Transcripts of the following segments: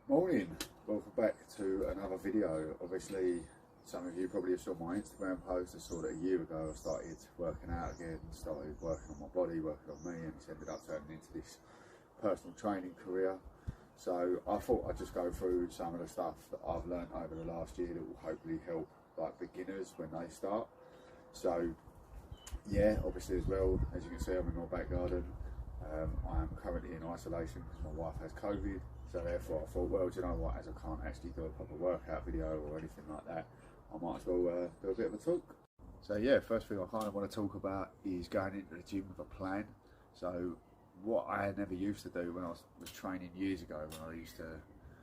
Morning, welcome back to another video. Obviously, some of you probably saw my Instagram post. I saw that a year ago I started working out again, started working on my body, working on me, and it's ended up turning into this personal training career. So I thought I'd just go through some of the stuff that I've learned over the last year that will hopefully help like beginners when they start. So yeah, obviously as well, as you can see, I'm in my back garden. I am currently in isolation because my wife has COVID, so therefore I thought, well, do you know what, as I can't actually do a proper workout video or anything like that, I might as well do a bit of a talk. So yeah, first thing I kind of want to talk about is going into the gym with a plan. So what I never used to do when I was training years ago,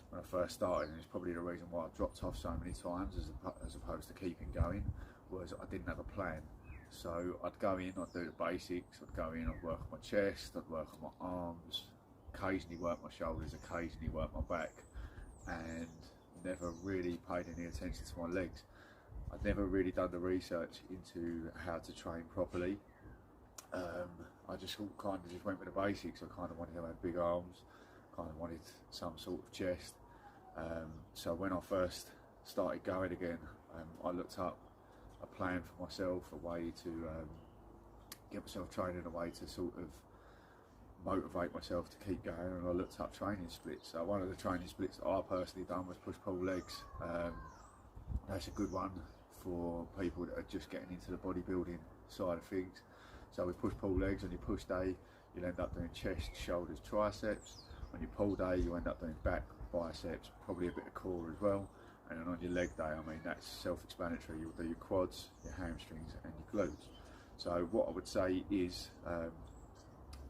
when I first started, and it's probably the reason why I dropped off so many times as opposed to keeping going, was I didn't have a plan. So I'd go in, I'd do the basics, I'd go in, I'd work on my chest, I'd work on my arms, occasionally work my shoulders, occasionally work my back, and never really paid any attention to my legs. I'd never really done the research into how to train properly. I just kind of just went with the basics. I kind of wanted to have big arms, kind of wanted some sort of chest. So when I first started going again, I looked up a plan for myself, a way to get myself training, a way to sort of motivate myself to keep going, and I looked up training splits. So one of the training splits that I personally done was push-pull legs. That's a good one for people that are just getting into the bodybuilding side of things. So with push-pull legs, on your push day, you'll end up doing chest, shoulders, triceps. On your pull day, you end up doing back, biceps, probably a bit of core as well. And then on your leg day, I mean, that's self-explanatory. You'll do your quads, your hamstrings, and your glutes. So what I would say is,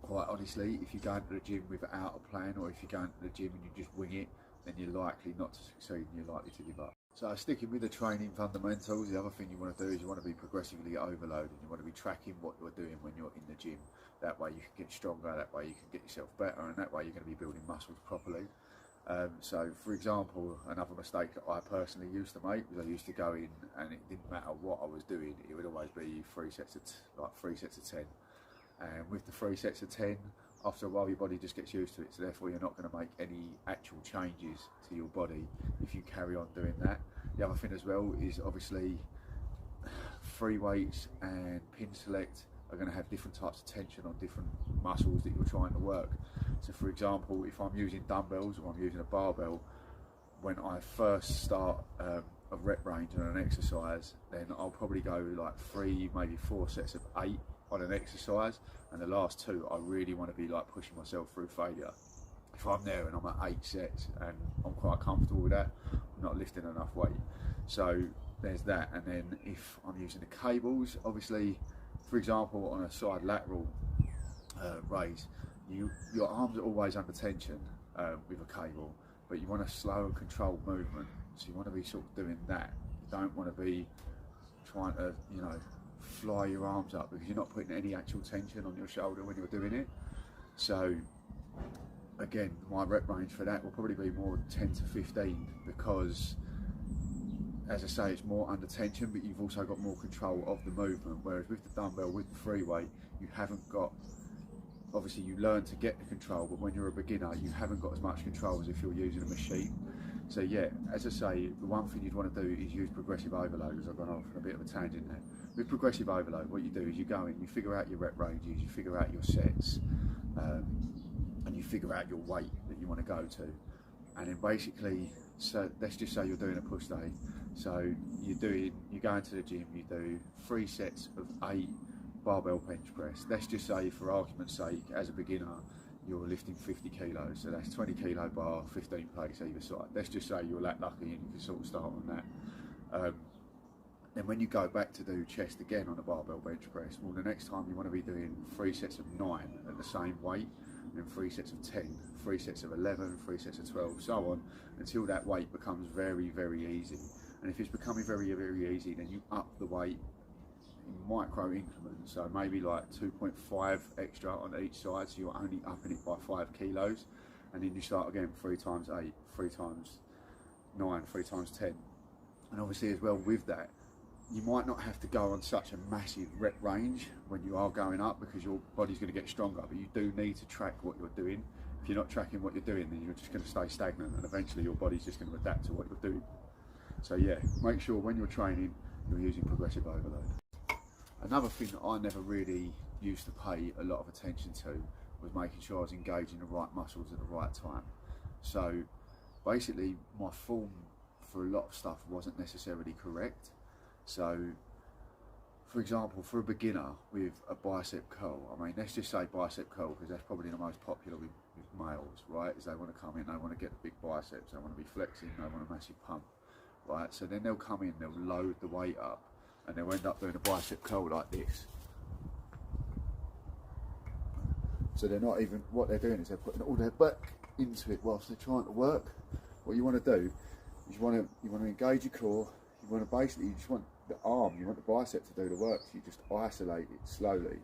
quite honestly, if you go into the gym without a plan, or if you go into the gym and you just wing it, then you're likely not to succeed and you're likely to give up. So sticking with the training fundamentals, the other thing you want to do is you want to be progressively overloading. You want to be tracking what you're doing when you're in the gym. That way you can get stronger, that way you can get yourself better, and that way you're going to be building muscles properly. So for example, another mistake that I personally used to make was I used to go in and it didn't matter what I was doing, it would always be three sets of 10. And with the 3 sets of 10, after a while your body just gets used to it, so therefore you're not going to make any actual changes to your body if you carry on doing that. The other thing as well is obviously free weights and pin select are going to have different types of tension on different muscles that you're trying to work. So for example, if I'm using dumbbells or I'm using a barbell, when I first start a rep range on an exercise, then I'll probably go like 3, maybe 4 sets of 8 on an exercise, and the last 2 I really want to be like pushing myself through failure. If I'm there and I'm at 8 sets and I'm quite comfortable with that, I'm not lifting enough weight. So there's that. And then if I'm using the cables, obviously, for example, on a side lateral raise, your arms are always under tension with a cable, but you want a slow and controlled movement. So you want to be sort of doing that. You don't want to be trying to, you know, fly your arms up, because you're not putting any actual tension on your shoulder when you're doing it. So again, my rep range for that will probably be more 10 to 15, because as I say, it's more under tension, but you've also got more control of the movement. Whereas with the dumbbell, with the free weight, you haven't got, obviously you learn to get the control, but when you're a beginner, you haven't got as much control as if you're using a machine. So yeah, as I say, the one thing you'd want to do is use progressive overload, as I've gone off on a bit of a tangent there. With progressive overload, what you do is you go in, you figure out your rep ranges, you figure out your sets, and you figure out your weight that you want to go to. And then basically, so let's just say you're doing a push day. So you go into the gym, you do 3 sets of 8 barbell bench press. Let's just say, for argument's sake, as a beginner, you're lifting 50 kilos. So that's 20 kilo bar, 15 plates either side. Let's just say you're that lucky and you can sort of start on that. Then when you go back to do chest again on a barbell bench press, well, the next time you want to be doing 3 sets of 9 at the same weight, and 3 sets of 10, 3 sets of 11, 3 sets of 12, so on, until that weight becomes very, very easy. And if it's becoming very, very easy, then you up the weight in micro increments. So maybe like 2.5 extra on each side, so you're only upping it by 5 kilos. And then you start again 3 times 8, 3 times 9, 3 times 10. And obviously as well with that, you might not have to go on such a massive rep range when you are going up, because your body's going to get stronger, but you do need to track what you're doing If you're not tracking what you're doing, then you're just going to stay stagnant, and eventually your body's just going to adapt to what you're doing. So yeah, make sure when you're training, you're using progressive overload. Another thing that I never really used to pay a lot of attention to was making sure I was engaging the right muscles at the right time. So basically my form for a lot of stuff wasn't necessarily correct. So for example, for a beginner with a bicep curl, I mean, let's just say bicep curl because that's probably the most popular with males, right? Is they want to come in, they want to get the big biceps, they want to be flexing, they want a massive pump, right? So then they'll come in, they'll load the weight up, and they'll end up doing a bicep curl like this. So they're not even, what they're doing is they're putting all their back into it whilst they're trying to work. What you want to do is you want to engage your core. You want to basically, you just want the arm, you want the bicep to do the work. So you just isolate it slowly,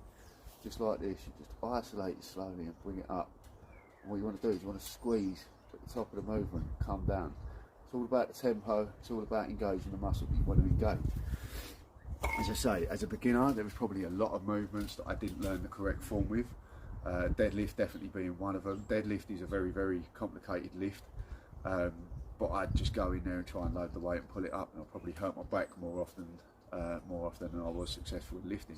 just like this. You just isolate it slowly and bring it up. And what you want to do is you want to squeeze at the top of the movement, come down. It's all about the tempo. It's all about engaging the muscle that you want to engage. As I say, as a beginner, there was probably a lot of movements that I didn't learn the correct form with. Deadlift definitely being one of them. Deadlift is a very, very complicated lift, but I'd just go in there and try and load the weight and pull it up, and I'll probably hurt my back more often than I was successful in lifting.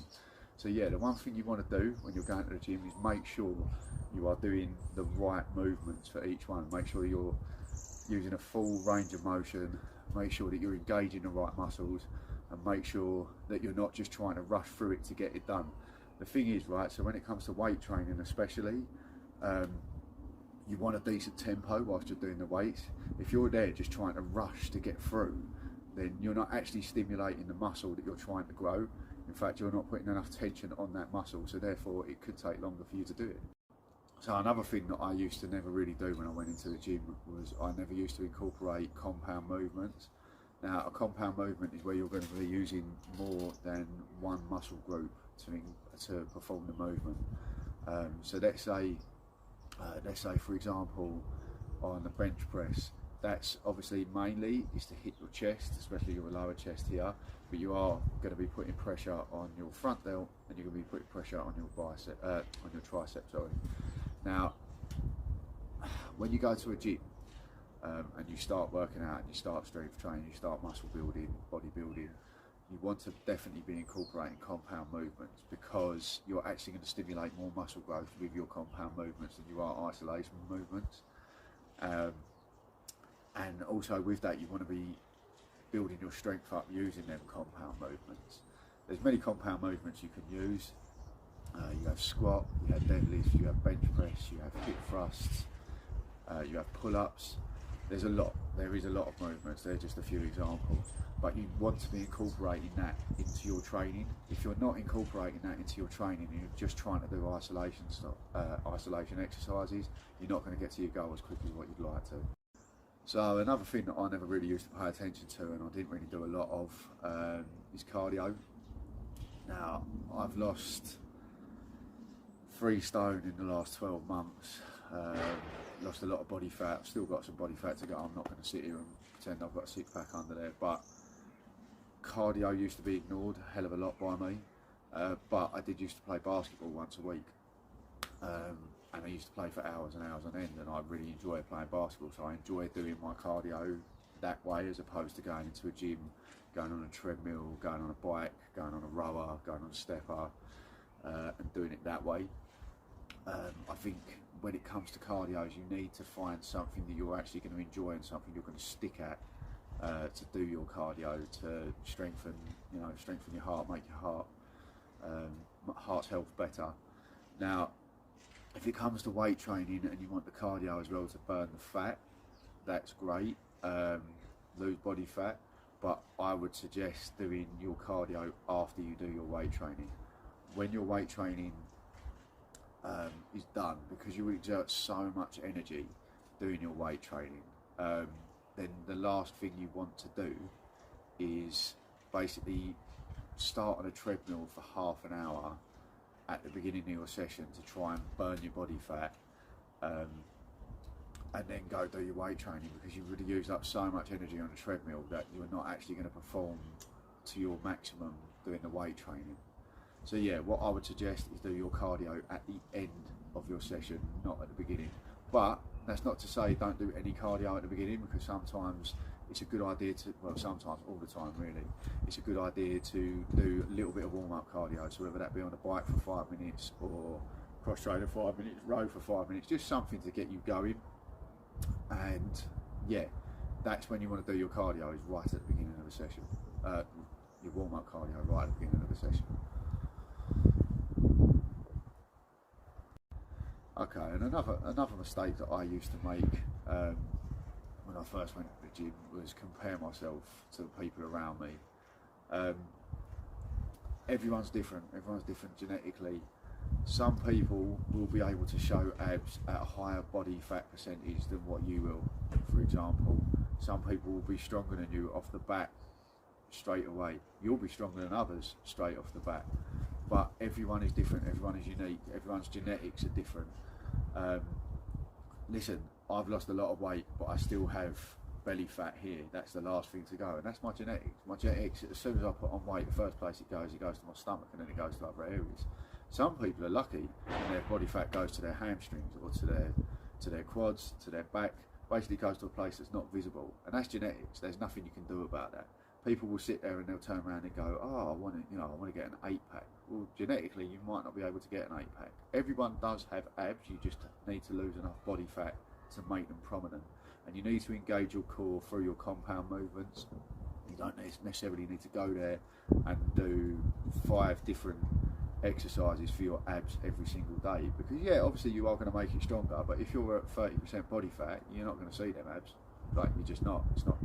So yeah, the one thing you want to do when you're going to the gym is make sure you are doing the right movements for each one. Make sure you're using a full range of motion, make sure that you're engaging the right muscles, and make sure that you're not just trying to rush through it to get it done. The thing is, right, so when it comes to weight training especially, you want a decent tempo whilst you're doing the weights. If you're there just trying to rush to get through, then you're not actually stimulating the muscle that you're trying to grow. In fact, you're not putting enough tension on that muscle, so therefore it could take longer for you to do it. So another thing that I used to never really do when I went into the gym was I never used to incorporate compound movements. Now, a compound movement is where you're going to be using more than one muscle group to perform the movement. So let's say for example, on the bench press, that's obviously mainly is to hit your chest, especially your lower chest here, but you are going to be putting pressure on your front delt, and you're going to be putting pressure on your bicep, on your tricep, sorry. Now, when you go to a gym and you start working out and you start strength training, you start muscle building, bodybuilding, you want to definitely be incorporating compound movements, because you're actually going to stimulate more muscle growth with your compound movements than you are isolation movements. And also with that, you want to be building your strength up using them compound movements. There's many compound movements you can use. You have squat, you have deadlift, you have bench press, you have hip thrusts, you have pull-ups. There is a lot of movements. They're just a few examples, but you want to be incorporating that into your training. If you're not incorporating that into your training, and you're just trying to do isolation exercises, you're not going to get to your goal as quickly as what you'd like to. So another thing that I never really used to pay attention to, and I didn't really do a lot of, is cardio. Now, I've lost 3 stone in the last 12 months. Lost a lot of body fat. I've still got some body fat to go. I'm not going to sit here and pretend I've got a 6-pack under there, but cardio used to be ignored a hell of a lot by me. But I did used to play basketball once a week, and I used to play for hours and hours on end, and I really enjoy playing basketball. So I enjoy doing my cardio that way, as opposed to going into a gym, going on a treadmill, going on a bike, going on a rower, going on a stepper, and doing it that way. I think when it comes to cardio, you need to find something that you're actually going to enjoy and something you're going to stick at to do your cardio, to strengthen your heart, make your heart's health better. Now, if it comes to weight training and you want the cardio as well to burn the fat, that's great. Lose body fat, but I would suggest doing your cardio after you do your weight training. When your weight training is done, because you exert so much energy doing your weight training, then the last thing you want to do is basically start on a treadmill for half an hour at the beginning of your session to try and burn your body fat, and then go do your weight training, because you've really used up so much energy on a treadmill that you're not actually going to perform to your maximum doing the weight training. So yeah, what I would suggest is do your cardio at the end of your session, not at the beginning. But that's not to say don't do any cardio at the beginning, because sometimes it's a good idea to, well, sometimes, all the time really, it's a good idea to do a little bit of warm-up cardio. So whether that be on a bike for 5 minutes, or cross-trainer 5 minutes, row for 5 minutes, just something to get you going. And yeah, that's when you want to do your cardio, is right at the beginning of a session. Your warm-up cardio right at the beginning of a session. Okay, and another mistake that I used to make when I first went to the gym was compare myself to the people around me. Everyone's different genetically. Some people will be able to show abs at a higher body fat percentage than what you will. For example, some people will be stronger than you off the bat straight away. You'll be stronger than others straight off the bat. But everyone is different, everyone is unique, everyone's genetics are different. Listen, I've lost a lot of weight, but I still have belly fat here. That's the last thing to go, and that's my genetics. My genetics, as soon as I put on weight, the first place it goes to my stomach, and then it goes to other areas. Some people are lucky and their body fat goes to their hamstrings, or to their quads, to their back, basically goes to a place that's not visible, and that's genetics. There's nothing you can do about that. People will sit there and they'll turn around and go, oh, I want to get an 8-pack. Well, genetically, you might not be able to get an 8-pack. Everyone does have abs. You just need to lose enough body fat to make them prominent. And you need to engage your core through your compound movements. You don't necessarily need to go there and do 5 different exercises for your abs every single day. Because, yeah, obviously you are going to make it stronger, but if you're at 30% body fat, you're not going to see them abs. Like, you're just not. It's not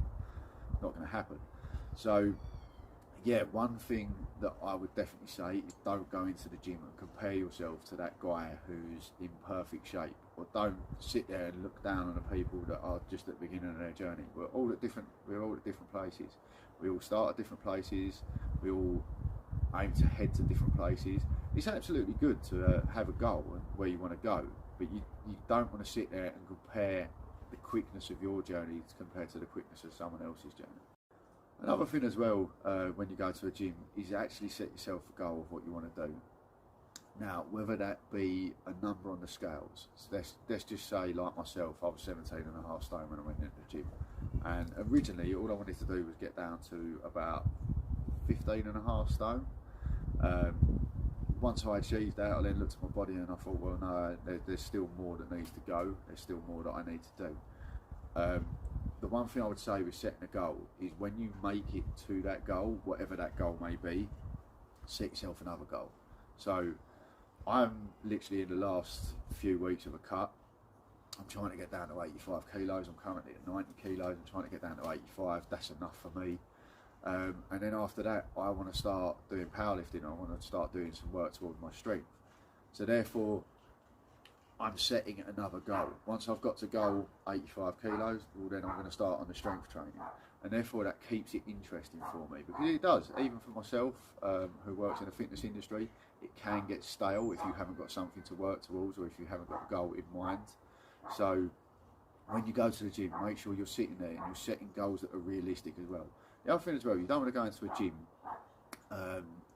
going to happen. So, yeah, one thing that I would definitely say is don't go into the gym and compare yourself to that guy who's in perfect shape, or don't sit there and look down on the people that are just at the beginning of their journey. We're all at different places. We all start at different places. We all aim to head to different places. It's absolutely good to have a goal and where you want to go, but you don't want to sit there and compare the quickness of your journey compared to the quickness of someone else's journey. Another thing as well, when you go to a gym, is actually set yourself a goal of what you want to do. Now, whether that be a number on the scales, so let's just say, like myself, I was 17.5 stone when I went into the gym, and originally all I wanted to do was get down to about 15.5 stone. Once I achieved that, I then looked at my body and I thought, well, no, there's still more that needs to go. There's still more that I need to do. The one thing I would say with setting a goal is, when you make it to that goal, whatever that goal may be, set yourself another goal. So I'm literally in the last few weeks of a cut. I'm trying to get down to 85 kilos. I'm currently at 90 kilos. I'm trying to get down to 85. That's enough for me. And then after that, I want to start doing powerlifting. I want to start doing some work towards my strength. So therefore, I'm setting another goal. Once I've got to goal 85 kilos, well, then I'm going to start on the strength training. And therefore that keeps it interesting for me, because it does, even for myself, who works in the fitness industry, it can get stale if you haven't got something to work towards, or if you haven't got a goal in mind. So when you go to the gym, make sure you're sitting there and you're setting goals that are realistic as well. The other thing as well, you don't want to go into a gym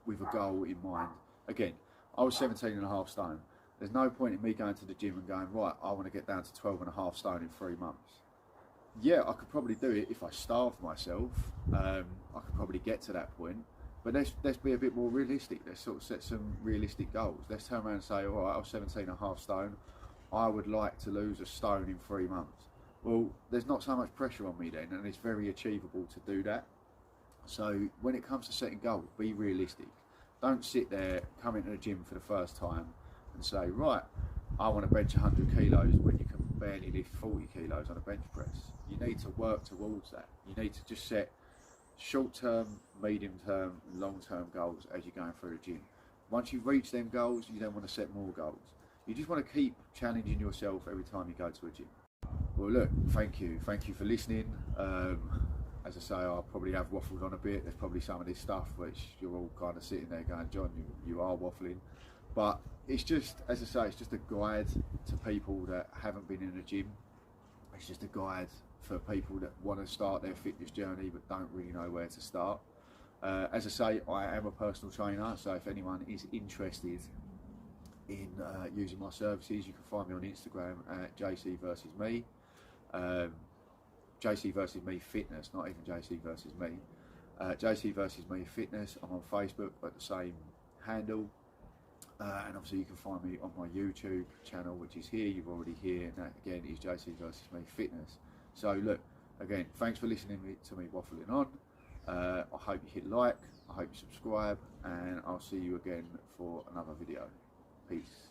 with a goal in mind. Again, I was 17.5 stone. There's no point in me going to the gym and going, right, I want to get down to 12.5 stone in 3 months. Yeah, I could probably do it if I starved myself. I could probably get to that point. But let's be a bit more realistic. Let's sort of set some realistic goals. Let's turn around and say, all right, I was 17.5 stone. I would like to lose a stone in 3 months. Well, there's not so much pressure on me then, and it's very achievable to do that. So when it comes to setting goals, be realistic. Don't sit there, come into the gym for the first time and say, right, I want to bench 100 kilos when you can barely lift 40 kilos on a bench press. You need to work towards that. You need to just set short-term, medium-term, and long-term goals as you're going through the gym. Once you've reached them goals, you then want to set more goals. You just want to keep challenging yourself every time you go to a gym. Well, look, thank you for listening. As I say, I probably have waffled on a bit. There's probably some of this stuff which you're all kind of sitting there going, John, you are waffling. But it's just, as I say, it's just a guide to people that haven't been in a gym. It's just a guide for people that want to start their fitness journey but don't really know where to start. As I say, I am a personal trainer, so if anyone is interested in using my services, you can find me on Instagram at JC versus me. JC versus me fitness, not even JC versus me. JC versus me fitness. I'm on Facebook at the same handle. And obviously you can find me on my YouTube channel, which is here, you've already here, and that again is JC versus me fitness. So look, again, thanks for listening to me waffling on. I hope you hit like, I hope you subscribe, and I'll see you again for another video. Peace.